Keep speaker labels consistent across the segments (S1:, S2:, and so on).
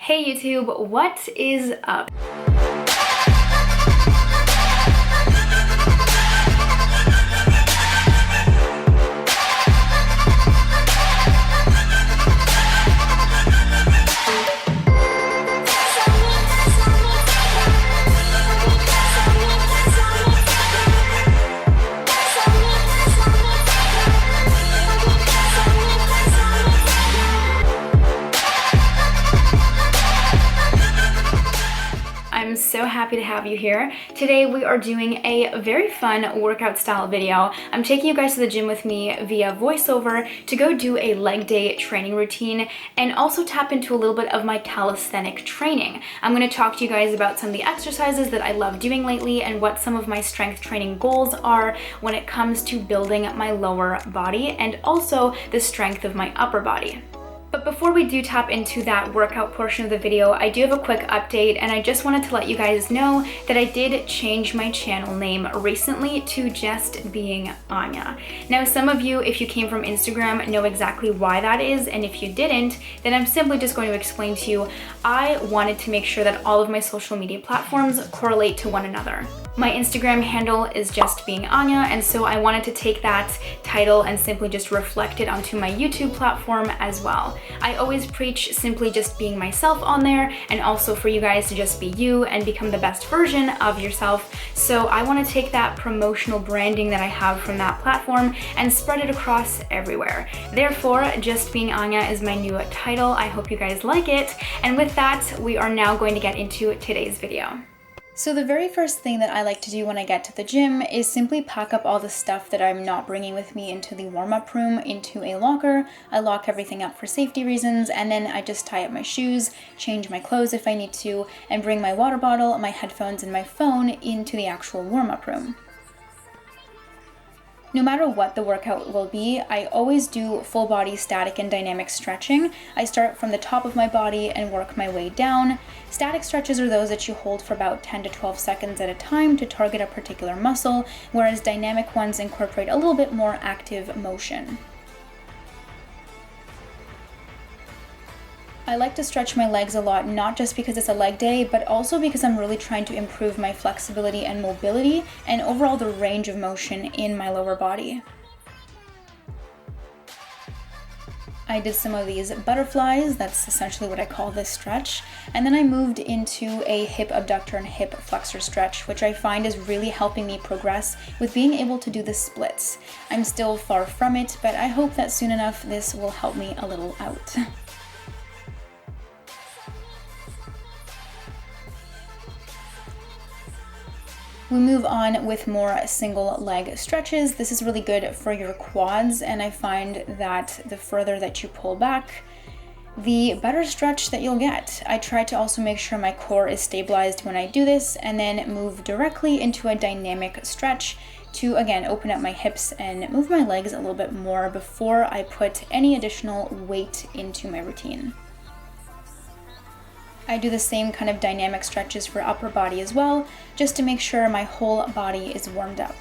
S1: Hey YouTube, what is up? I'm so happy to have you here. Today we are doing a very fun workout style video. I'm taking you guys to the gym with me via voiceover to go do a leg day training routine and also tap into a little bit of my calisthenic training. I'm going to talk to you guys about some of the exercises that I love doing lately and what some of my strength training goals are when it comes to building my lower body and also the strength of my upper body. But before we do tap into that workout portion of the video, I do have a quick update and I just wanted to let you guys know that I did change my channel name recently to just being Ania. Now, some of you, if you came from Instagram, know exactly why that is, and if you didn't, then I'm simply just going to explain to you. I wanted to make sure that all of my social media platforms correlate to one another. My Instagram handle is just being Ania, and so I wanted to take that title and simply just reflect it onto my YouTube platform as well. I always preach simply just being myself on there and also for you guys to just be you and become the best version of yourself. So I want to take that promotional branding that I have from that platform and spread it across everywhere. Therefore, just being Ania is my new title. I hope you guys like it. And with that, we are now going to get into today's video. So the very first thing that I like to do when I get to the gym is simply pack up all the stuff that I'm not bringing with me into the warm-up room into a locker. I lock everything up for safety reasons, and then I just tie up my shoes, change my clothes if I need to, and bring my water bottle, my headphones, and my phone into the actual warm-up room. No matter what the workout will be, I always do full body static and dynamic stretching. I start from the top of my body and work my way down. Static stretches are those that you hold for about 10 to 12 seconds at a time to target a particular muscle, whereas dynamic ones incorporate a little bit more active motion. I like to stretch my legs a lot, not just because it's a leg day, but also because I'm really trying to improve my flexibility and mobility and overall the range of motion in my lower body. I did some of these butterflies, that's essentially what I call this stretch, and then I moved into a hip abductor and hip flexor stretch, which I find is really helping me progress with being able to do the splits. I'm still far from it, but I hope that soon enough this will help me a little out. We move on with more single leg stretches. This is really good for your quads, and I find that the further that you pull back, the better stretch that you'll get. I try to also make sure my core is stabilized when I do this, and then move directly into a dynamic stretch to, again, open up my hips and move my legs a little bit more before I put any additional weight into my routine. I do the same kind of dynamic stretches for upper body as well, just to make sure my whole body is warmed up.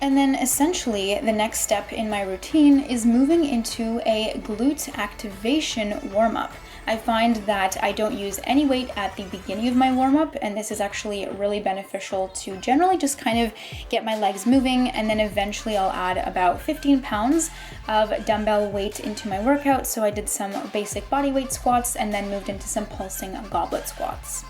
S1: And then essentially the next step in my routine is moving into a glute activation warm-up. I find that I don't use any weight at the beginning of my warm-up, and this is actually really beneficial to generally just kind of get my legs moving, and then eventually I'll add about 15 pounds of dumbbell weight into my workout. So I did some basic bodyweight squats and then moved into some pulsing goblet squats.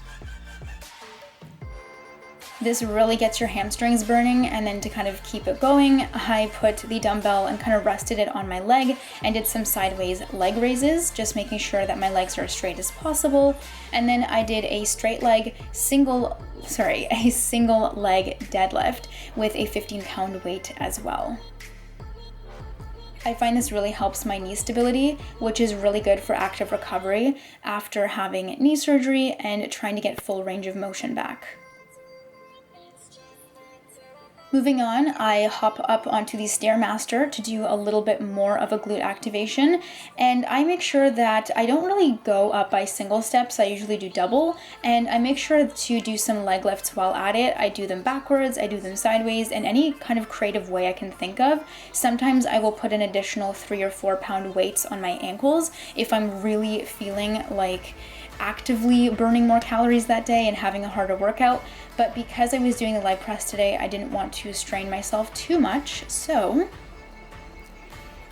S1: This really gets your hamstrings burning, and then to kind of keep it going, I put the dumbbell and kind of rested it on my leg and did some sideways leg raises, just making sure that my legs are as straight as possible. And then I did a single leg deadlift with a 15-pound weight as well. I find this really helps my knee stability, which is really good for active recovery after having knee surgery and trying to get full range of motion back. Moving on, I hop up onto the Stairmaster to do a little bit more of a glute activation, and I make sure that I don't really go up by single steps. I usually do double, and I make sure to do some leg lifts while at it. I do them backwards, I do them sideways, in any kind of creative way I can think of. Sometimes I will put an additional 3 or 4 pound weights on my ankles if I'm really feeling like actively burning more calories that day and having a harder workout. But because I was doing a leg press today, I didn't want to strain myself too much, so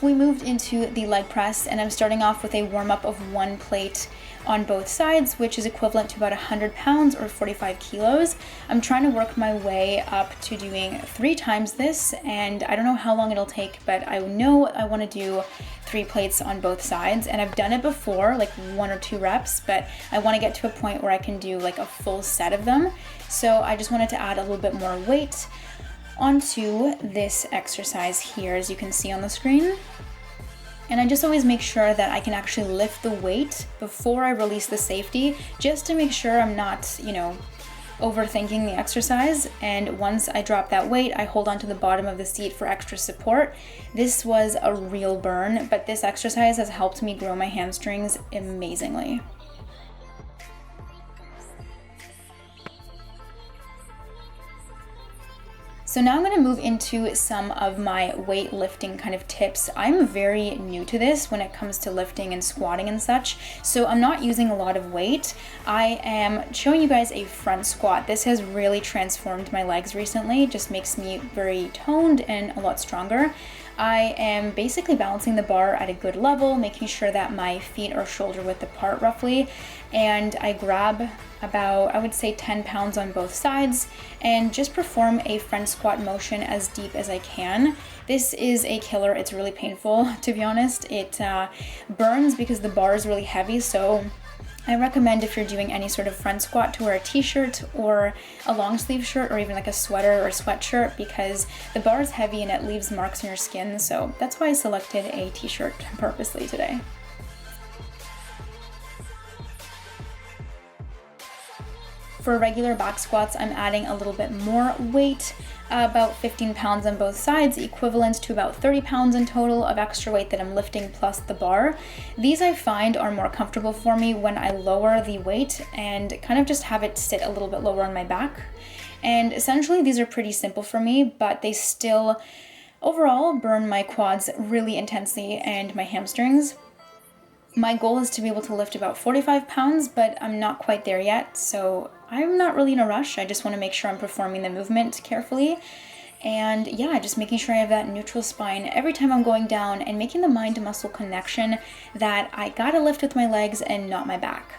S1: we moved into the leg press, and I'm starting off with a warm-up of 1 plate on both sides, which is equivalent to about 100 pounds or 45 kilos. I'm trying to work my way up to doing 3 times this, and I don't know how long it'll take, but I know I want to do 3 plates on both sides, and I've done it before, like 1 or 2 reps, but I want to get to a point where I can do like a full set of them. So I just wanted to add a little bit more weight onto this exercise here, as you can see on the screen. And I just always make sure that I can actually lift the weight before I release the safety, just to make sure I'm not, overthinking the exercise. And once I drop that weight, I hold onto the bottom of the seat for extra support. This was a real burn, but this exercise has helped me grow my hamstrings amazingly. So now I'm going to move into some of my weightlifting kind of tips. I'm very new to this when it comes to lifting and squatting and such, so I'm not using a lot of weight. I am showing you guys a front squat. This has really transformed my legs recently. It just makes me very toned and a lot stronger. I am basically balancing the bar at a good level, making sure that my feet are shoulder width apart roughly, and I grab about, I would say, 10 pounds on both sides and just perform a front squat motion as deep as I can. This is a killer. It's really painful, to be honest. It burns because the bar is really heavy, so I recommend, if you're doing any sort of front squat, to wear a t-shirt or a long sleeve shirt or even like a sweater or sweatshirt, because the bar is heavy and it leaves marks on your skin. So that's why I selected a t-shirt purposely today. For regular back squats, I'm adding a little bit more weight, about 15 pounds on both sides, equivalent to about 30 pounds in total of extra weight that I'm lifting plus the bar. These I find are more comfortable for me when I lower the weight and kind of just have it sit a little bit lower on my back. And essentially these are pretty simple for me, but they still overall burn my quads really intensely and my hamstrings. My goal is to be able to lift about 45 pounds, but I'm not quite there yet, so I'm not really in a rush. I just want to make sure I'm performing the movement carefully. And yeah, just making sure I have that neutral spine every time I'm going down and making the mind-to-muscle connection that I gotta lift with my legs and not my back.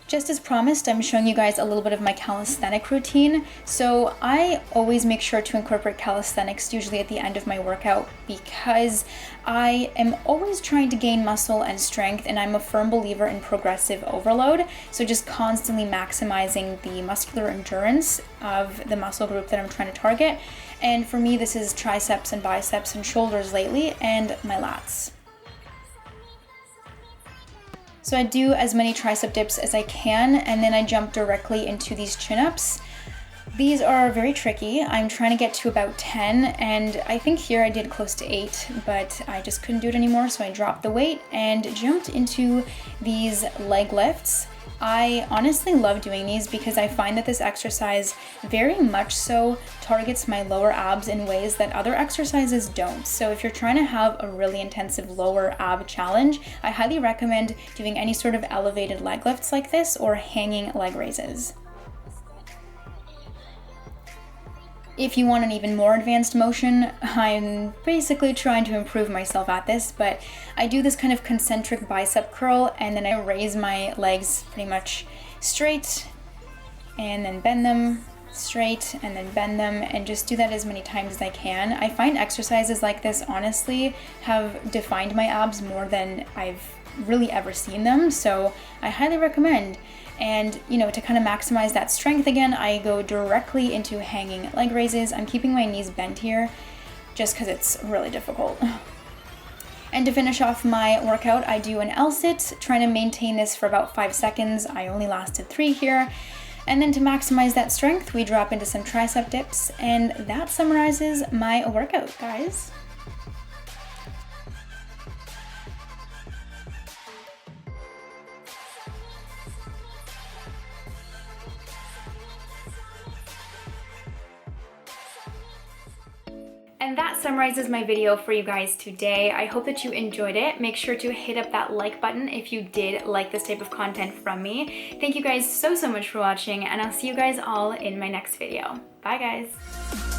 S1: Just as promised, I'm showing you guys a little bit of my calisthenic routine. So I always make sure to incorporate calisthenics usually at the end of my workout, because I am always trying to gain muscle and strength, and I'm a firm believer in progressive overload. So just constantly maximizing the muscular endurance of the muscle group that I'm trying to target. And for me, this is triceps and biceps and shoulders lately, and my lats. So I do as many tricep dips as I can, and then I jump directly into these chin-ups. These are very tricky. I'm trying to get to about 10, and I think here I did close to 8, but I just couldn't do it anymore, so I dropped the weight and jumped into these leg lifts. I honestly love doing these because I find that this exercise very much so targets my lower abs in ways that other exercises don't. So if you're trying to have a really intensive lower ab challenge, I highly recommend doing any sort of elevated leg lifts like this or hanging leg raises. If you want an even more advanced motion, I'm basically trying to improve myself at this, but I do this kind of concentric bicep curl, and then I raise my legs pretty much straight and then bend them, straight and then bend them, and just do that as many times as I can. I find exercises like this honestly have defined my abs more than I've really ever seen them, so I highly recommend. And to kind of maximize that strength again, I go directly into hanging leg raises. I'm keeping my knees bent here just because it's really difficult. And to finish off my workout, I do an L-sit, trying to maintain this for about 5 seconds. I only lasted 3 here. And then to maximize that strength, we drop into some tricep dips, and that summarizes my workout, guys. And that summarizes my video for you guys today. I hope that you enjoyed it. Make sure to hit up that like button if you did like this type of content from me. Thank you guys so much for watching, and I'll see you guys all in my next video. Bye guys.